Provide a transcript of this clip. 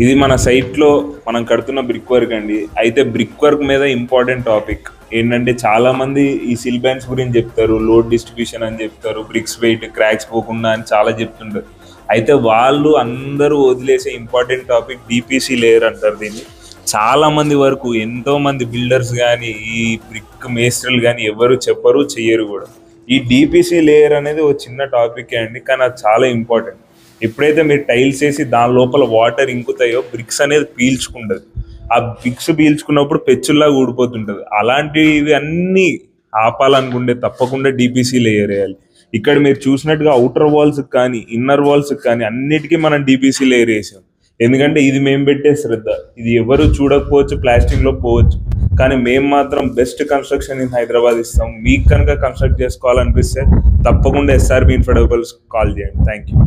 ఇది మన సైట్లో మనం కడుతున్న బ్రిక్ వర్క్ అండి. అయితే బ్రిక్ వర్క్ మీద ఇంపార్టెంట్ టాపిక్ ఏంటంటే చాలా మంది ఈ సిల్ బ్యాండ్స్ గురించి చెప్తారు, లోడ్ డిస్ట్రిబ్యూషన్ అని చెప్తారు, బ్రిక్స్ వెయిట్ క్రాక్స్ పోకుండా అని చాలా చెప్తుంటారు. అయితే వాళ్ళు అందరూ వదిలేసే ఇంపార్టెంట్ టాపిక్ డిపిసి లేయర్ అంటారు దీన్ని. చాలా మంది వరకు ఎంతో మంది బిల్డర్స్ కానీ ఈ బ్రిక్ మేస్త్రీలు కానీ ఎవరు చెప్పరు, చెయ్యరు కూడా. ఈ డిపిసి లేయర్ అనేది ఒక చిన్న టాపిక్ అండి, కానీ అది చాలా ఇంపార్టెంట్. ఎప్పుడైతే మీరు టైల్స్ వేసి దాని లోపల వాటర్ ఇంకుతాయో బ్రిక్స్ అనేది పీల్చుకుంటుంది. ఆ బ్రిక్స్ పీల్చుకున్నప్పుడు పెచ్చుల్లాగా ఊడిపోతుంటుంది. అలాంటివి అన్నీ ఆపాలనుకుంటే తప్పకుండా డిపిసి లేయర్ వేయాలి. ఇక్కడ మీరు చూసినట్టుగా అవుటర్ వాల్స్ కానీ ఇన్నర్ వాల్స్ కానీ అన్నిటికీ మనం డిపిసి లేయర్ వేసాం. ఎందుకంటే ఇది మేము పెట్టే శ్రద్ధ. ఇది ఎవరు చూడకపోవచ్చు, ప్లాస్టింగ్లో పోవచ్చు, కానీ మేము మాత్రం బెస్ట్ కన్స్ట్రక్షన్ ఇన్ హైదరాబాద్ ఇస్తాం. మీకు కనుక కన్స్ట్రక్ట్ చేసుకోవాలనిపిస్తే తప్పకుండా ఎస్ఆర్బి ఇన్ఫ్రాడబుల్స్ కాల్ చేయండి. Thank you.